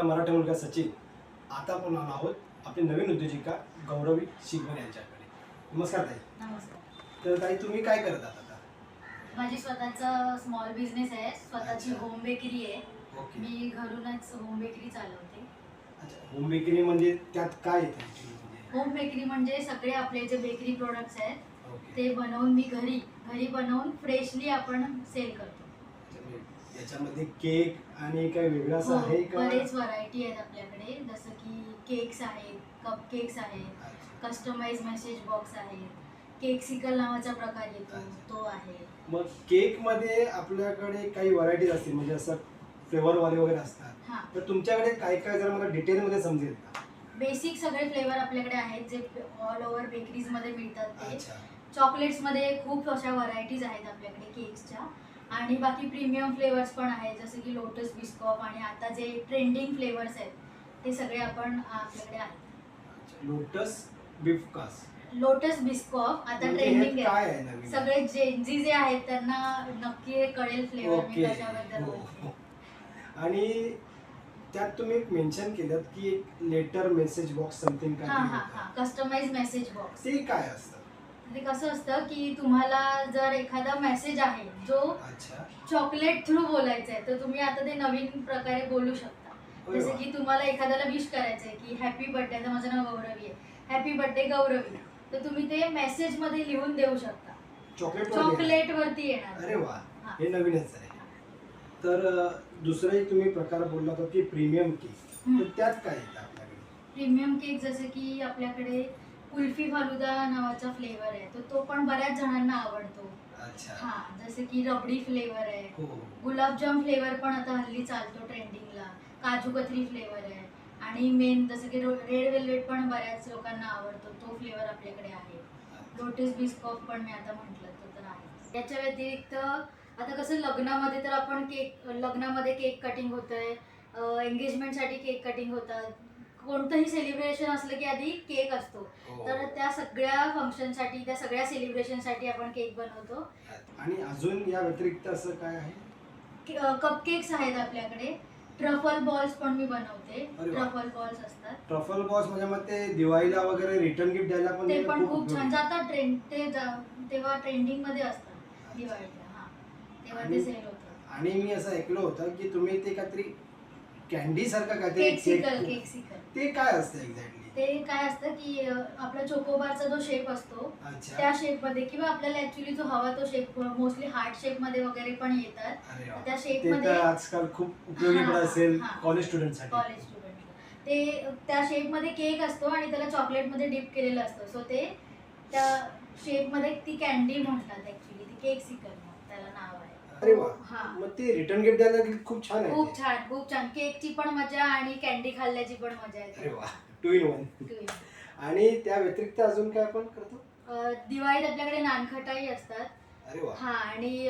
आपला मराठी मुलगा सचिन. आता आपण आलो आहोत आपली नवीन उद्योजिका गौरवी शिगवण यांच्याकडे. नमस्कार ताई. नमस्कार. तर ताई तुम्ही काय करत आहात आता? माझी स्वतःचा स्मॉल बिझनेस आहे, स्वतःची अच्छा. होम बेकरी आहे. ओके. मी घरूनच होम बेकरी चालवते. अच्छा, होम बेकरी म्हणजे त्यात काय येतं actually म्हणजे? होम बेकरी म्हणजे सगळे आपले जे बेकरी प्रोडक्ट्स आहेत ओके. ते बनवून मी घरी बनवून फ्रेशली आपण सेल करतो. अच्छा, म्हणजे याच्यामध्ये केक आणि काय वेगळं असं हो, आहे का? बरेच व्हरायटी आहेत आपल्याकडे, जसं की केक्स आहेत, कप केक्स आहेत, अच्छा. कस्टमाइज मेसेज बॉक्स आहेत, केक सिकल नावाचा प्रकार येतो अच्छा. तो आहे. मग केकमध्ये आपल्याकडे काही व्हरायटीज असतील म्हणजे असं फ्लेवरवाले वगैरे असतात. हां. तर तुमच्याकडे काय काय जरा मला डिटेलमध्ये समजेल का? बेसिक सगळे फ्लेवर आपल्याकडे आहेत जे ऑल ओव्हर बेकरीजमध्ये मिळतात ते. अच्छा. चॉकलेट्समध्ये खूप अशा व्हरायटीज आहेत आपल्याकडे केक्सच्या, आणि बाकी प्रीमियम फ्लेवर्स पण आहेत, जसं की लोटस बिस्कॉफ, आणि आता जे ट्रेंडिंग फ्लेवर्स आहेत ते सगळे आपल्याकडे आहेत. लोटस बिफ्कास लोटस बिस्कॉफ आता म्हणजे ट्रेंडिंग हे काय आहे. आहे नवीन? सगळे जेनझी जे आहेत त्यांना नक्की हे कळेल फ्लेवर मी ओके. कशाबद्दल हो, बोलते. हो. आणि त्यात तुम्ही मेन्शन केलं की एक लेटर मेसेज बॉक्स समथिंग काय हां हां हां, कस्टमाइज मेसेज बॉक्स. ते काय असतं? ते कसं असतं की तुम्हाला जर एखादा मेसेज आहे जो अच्छा. चॉकलेट थ्रू बोलायचं आहे, तर तुम्ही आता ते नवीन प्रकारे बोलू शकता. अरे जसं वा. की तुम्हाला एखाद्याला विश करायचं आहे की हॅपी बर्थडे, आता माझं नाव गौरवी आहे, हॅपी बर्थडे गौरवी, तर तुम्ही ते मेसेजमध्ये लिहून देऊ शकता. चॉकलेट वरती येणार. अरे वा, हां. हे नवीनच आहे. तर दुसरा एक तुम्ही प्रकार बोलला होता की प्रीमियम केक. तर त्यात काय येतं आपल्याकडे? प्रीमियम केक जसं की आपल्याकडे कुल्फी फालुदा नावाचा फ्लेवर आहे, तर तो पण बऱ्याच जणांना आवडतो. अच्छा. हां, जसं की रबडी फ्लेवर आहे, हो. गुलाबजाम फ्लेवर पण आता हल्ली चालतो ट्रेंडिंगला, काजू कतरी फ्लेवर आहे, आणि मेन जसं की रेड वेल्वेट पण बऱ्याच लोकांना आवडतो, तो फ्लेवर आपल्याकडे आहे. लोटस बिस्कॉफ पण मी आता म्हटलं तर आहे. याच्या व्यतिरिक्त आता कसं लग्नामध्ये तर आपण लग्नामध्ये केक कटिंग होतंय, एंगेजमेंटसाठी केक कटिंग होतात, कोणतंही सेलिब्रेशन असलं की आधी केक असतो. हो. तर त्या सगळ्या फंक्शनसाठी, त्या सगळ्या सेलिब्रेशनसाठी आपण केक बनवतो. आणि अजून या व्यतिरिक्त असं काय आहे? कपकेक्स आहेत आपल्याकडे. ट्रफल बॉल्स पण मी बनवते. अरे वा. ट्रफल बॉल्स असतात. ट्रफल बॉस म्हणजे मग ते दिवाळीला वगैरे रिटर्न गिफ्ट द्यायला पण ते हे पण खूप उपयोगी छान आहे. जातात तेव्हा ट्रेंडिंग मध्ये असतात दिवाळीला. हां, तेव्हा ते आणि सेल होतं. आणि मी असं ऐकलं होतं की तुम्ही ते काहीतरी कॅन्डी सारखं काहीतरी केक सिकल. ते काय असतं एक्झॅक्टली? ते काय असतं की आपला चोकोबारचा जो शेप असतो अच्छा. त्या शेपमध्ये, किंवा आपल्याला ऍक्च्युली जो हवा तो शेप, मोस्टली हार्ट शेपमध्ये वगैरे पण येतात. अरे वा. त्या ते शेपमध्ये तर आजकाल खूप उपयोगी पण हां, असेल हां. कॉलेज स्टुडंटसाठी. कॉलेज स्टुडंट ते त्या शेपमध्ये केक असतो आणि त्याला चॉकलेटमध्ये डिप केलेलं असतं, सो ते त्या शेपमध्ये ती कॅन्डी म्हणतात ऍक्च्युली, ती केक सिकल त्याला नाव आहे. अरे वा. हां, मग ते रिटर्न गिफ्ट द्यायला की खूप छान आहे खूप ते. छान, खूप छान. केकची पण मजा आणि कॅन्डी खाल्ल्याची पण मजा अरे येते. वा, 2 in 1. आणि त्या व्यतिरिक्त अजून काय आपण करतो? दिवाळीत आपल्याकडे नानखटाई असतात. अरे वा. हां, आणि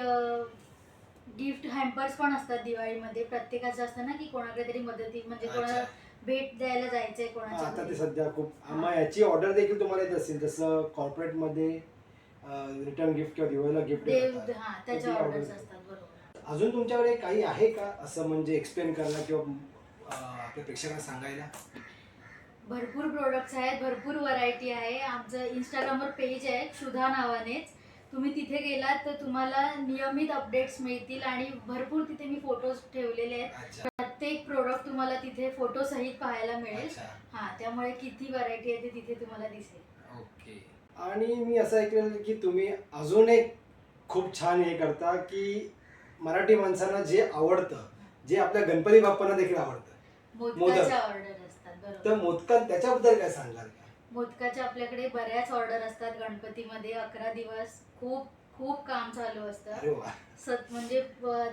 गिफ्ट हॅम्पर्स पण असतात दिवाळीमध्ये. प्रत्येकाचं असतं ना की कोणाकडे तरी मदती, म्हणजे कोणाला अच्छा. भेट द्यायला जायचंय हा, कोणाच्या आता ते घरी. सध्या खूप मग याची ऑर्डर देखील तुम्हाला येत असेल जसं कॉर्पोरेटमध्ये रिटर्न गिफ्ट किंवा दिवाळीला गिफ्ट देतात. हां, त्याच्या ऑर्डर्स असतात, बरोबर. अजून तुमच्याकडे काही आहे का असं म्हणजे एक्सप्लेन करायला किंवा आपल्या प्रेक्षकांना सांगायला? भरपूर प्रोडक्ट्स आहेत, भरपूर व्हरायटी आहे. आमचं इंस्टाग्रामवर पेज आहे क्षुधा नावानेच. तुम्ही तिथे गेलात तर तुम्हाला नियमित अपडेट्स मिळतील, आणि भरपूर तिथे मी फोटोज ठेवलेले आहेत. अच्छा. प्रत्येक प्रोडक्ट तुम्हाला तिथे फोटो सहित पाहायला मिळेल. अच्छा. हां, त्यामुळे किती व्हरायटी आहे ते तिथे तुम्हाला दिसेल. ओके. आणि मी असं ऐकलेलं की तुम्ही अजून एक खूप छान हे करता की मराठी माणसांना जे आवडतं, जे आपल्या गणपती बाप्पांना देखील आवडतं, मोदकाच्या ऑर्डर असतात, बरोबर. तर मोदकात त्याच्याबद्दल काय सांगाल का? मोदकाच्या आपल्याकडे बऱ्याच ऑर्डर असतात. गणपतीमध्ये 11 दिवस खूप खूप काम चालू असतं. अरे वा. म्हणजे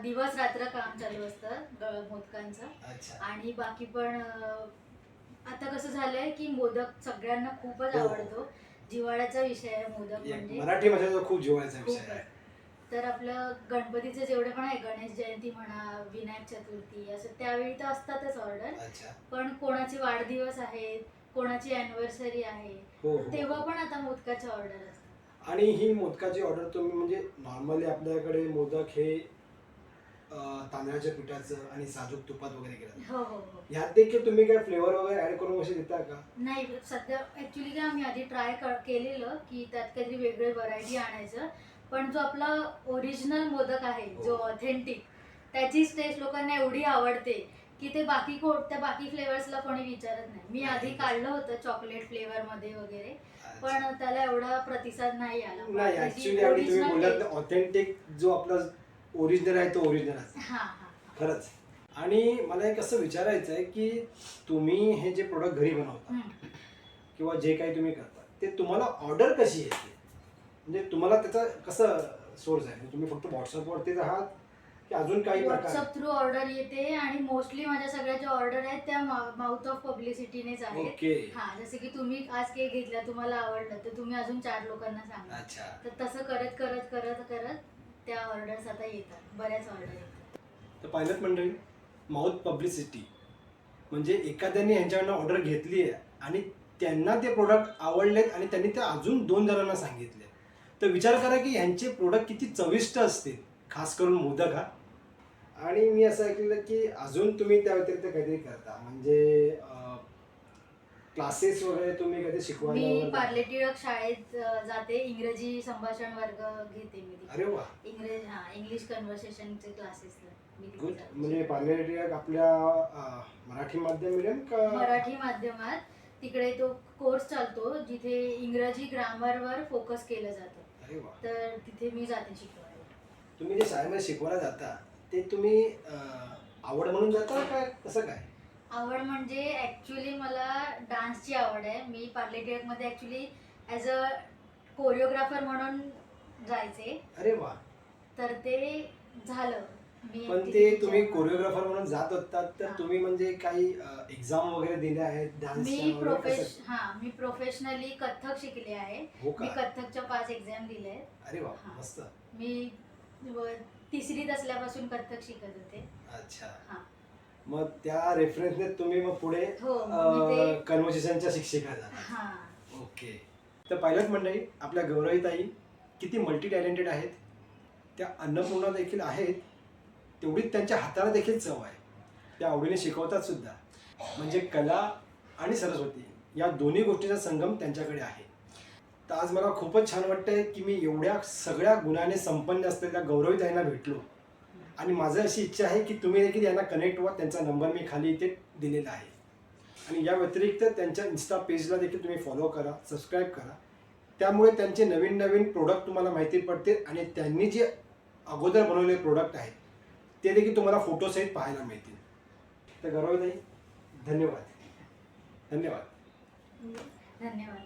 दिवस रात्र काम चालू असतं मोदकांचं. अच्छा. आणि बाकी पण आता कसं झालंय की मोदक सगळ्यांना खूपच हो. आवडतो. जिव्हाळ्याचा विषय आहे मोदक एक म्हणजे. मराठी भाषेचा खूप जिव्हाळ्याचा खूप विषय आहे. तर आपलं गणपतीचे जेवढे पण आहे, गणेश जयंती म्हणा, विनायक चतुर्थी, असं त्यावेळी तर असतातच ऑर्डर. अच्छा. पण कोणाचे वाढदिवस आहेत, कोणाची अॅनिव्हर्सरी आहे, हो, हो. तेव्हा पण आता मोदकाच्या ऑर्डर असतात. आणि ही मोदकाची ऑर्डर तुम्ही म्हणजे नॉर्मली आपल्याकडे मोदक हे तांदळाच्या पिठाचं आणि साजूक तुपात वगैरे केलं. हो हो हो. ह्यात देखील तुम्ही काय फ्लेवर वगैरे ऍड करून असे देता का? नाही सध्या ॲक्च्युली काय आम्ही आधी केलेलं की त्यात काहीतरी वेगळे व्हरायटी आणायचं, पण जो आपला ओरिजिनल मोदक आहे हो. जो ऑथेंटिक, त्याचीच टेस्ट लोकांना एवढी आवडते की ते त्या बाकी फ्लेवर्सला कोणी विचारत नाही. मी आधी काढलं होतं चॉकलेट फ्लेवरमध्ये वगैरे, पण त्याला एवढा प्रतिसाद नाही आला. नाही ऍक्च्युली आणि तुम्ही बोललात ऑथेंटिक जो आपला ओरिजिनल आहे तो ओरिजिनल हां हां. खरंच. आणि मला एक असं विचारायचं आहे की तुम्ही हे जे प्रोडक्ट घरी बनवता किंवा जे काही तुम्ही करता ते तुम्हाला ऑर्डर कशी येते, म्हणजे तुम्हाला त्याचा कसं सोर्स आहे, म्हणजे तुम्ही फक्त व्हॉट्सअपवरतीच आहात की अजून काही प्रकार? व्हॉट्सअप थ्रू ऑर्डर येते आणि मोस्टली माझ्या सगळ्या ज्या ऑर्डर आहेत त्या माउथ ऑफ पब्लिसिटीनेच आहेत. ओके. हा, जसं की तुम्ही आज केक घेतला, तुम्हाला आवडलं तर तुम्ही अजून 4 लोकांना सांगा. अच्छा. तर तसं करत करत करत करत त्या ऑर्डर्स आता येतात, बऱ्याच ऑर्डर येतात. तर पाहिलं मंडळी, माउथ पब्लिसिटी म्हणजे एखाद्याने यांच्याकडनं ऑर्डर घेतली आहे आणि त्यांना ते प्रोडक्ट आवडलेत आणि त्यांनी ते अजून 2 जणांना सांगितले, तर विचार करा की ह्यांचे प्रोडक्ट किती चविष्ट असतील, खास करून मोदक हा. आणि मी असं ऐकलेलं की अजून तुम्ही त्या व्यतिरिक्त काहीतरी करता, म्हणजे क्लासेस वगैरे तुम्ही कधी शिकवायला मी वगैरे जाता? पार्ले टिळक शाळेत जाते, इंग्रजी संभाषण वर्ग घेते मी तिथे. अरे वा, इंग्लिश कन्व्हर्सेशनचे क्लासेस मी तिथे गुड. जाते. म्हणजे पार्ले टिळक आपल्या मराठी माध्यम मिडियम का? मराठी माध्यमात तिकडे तो कोर्स चालतो जिथे इंग्रजी ग्रामरवर फोकस केलं जातं. अरे वा. तर तिथे मी जाते शिकवायला. तुम्ही जे शाळेमध्ये शिकवायला जाता ते तुम्ही आवड म्हणून जाता का कसं काय? आवड म्हणजे ॲक्च्युली मला डान्सची आवड आहे. मी पार्ले टिळकमध्ये ॲक्च्युली ॲज अ कोरिओग्राफर म्हणून जायचे. अरे वा. तर ते झालं. पण ते तुम्ही कोरिओग्राफर म्हणून जात होतात तर तुम्ही म्हणजे काही एक्झाम वगैरे दिल्या आहेत डान्सच्या? मी प्रोफेशनली कथ्थक शिकले आहे. हो का? मी कथ्थकच्या 5 एक्झाम दिल्या आहेत. अरे वा, हां. मस्त. मी 3रीत असल्यापासून कथ्थक शिकत होते. अच्छा. हां. मग त्या रेफरन्सने तुम्ही मग पुढे हो, मग मी ते कन्व्हर्सेशनच्या शिक्षिका झाला. हां. ओके. तर पायलट मंडळी, आपल्या गौरवीताई किती मल्टी टॅलेंटेड आहेत. त्या अन्नपूर्णा देखील आहेत, तेवढीच त्यांच्या हाताला देखील चव आहे. त्या आवडीने शिकवतात सुद्धा. म्हणजे कला आणि सरस्वती या दोन्ही गोष्टीचा संगम त्यांच्याकडे आहे. तर आज मला खूपच छान वाटतंय की मी एवढ्या सगळ्या गुणाने संपन्न असलेल्या गौरवीताईंना भेटलो. आणि माझं अशी इच्छा आहे की तुम्ही देखील यांना कनेक्ट व्हा. त्यांचा नंबर मी खाली इथे दिलेला आहे. आणि या व्यतिरिक्त त्यांच्या इन्स्टा पेजला देखील तुम्ही फॉलो करा, सबस्क्राईब करा. त्यामुळे त्यांचे नवीन नवीन प्रोडक्ट तुम्हाला माहिती पडतील आणि त्यांनी जे अगोदर बनवलेले प्रोडक्ट आहेत ते देखील तुम्हाला फोटोसहित पाहायला मिळतील. तर गौरवीताई, धन्यवाद. धन्यवाद. धन्यवाद.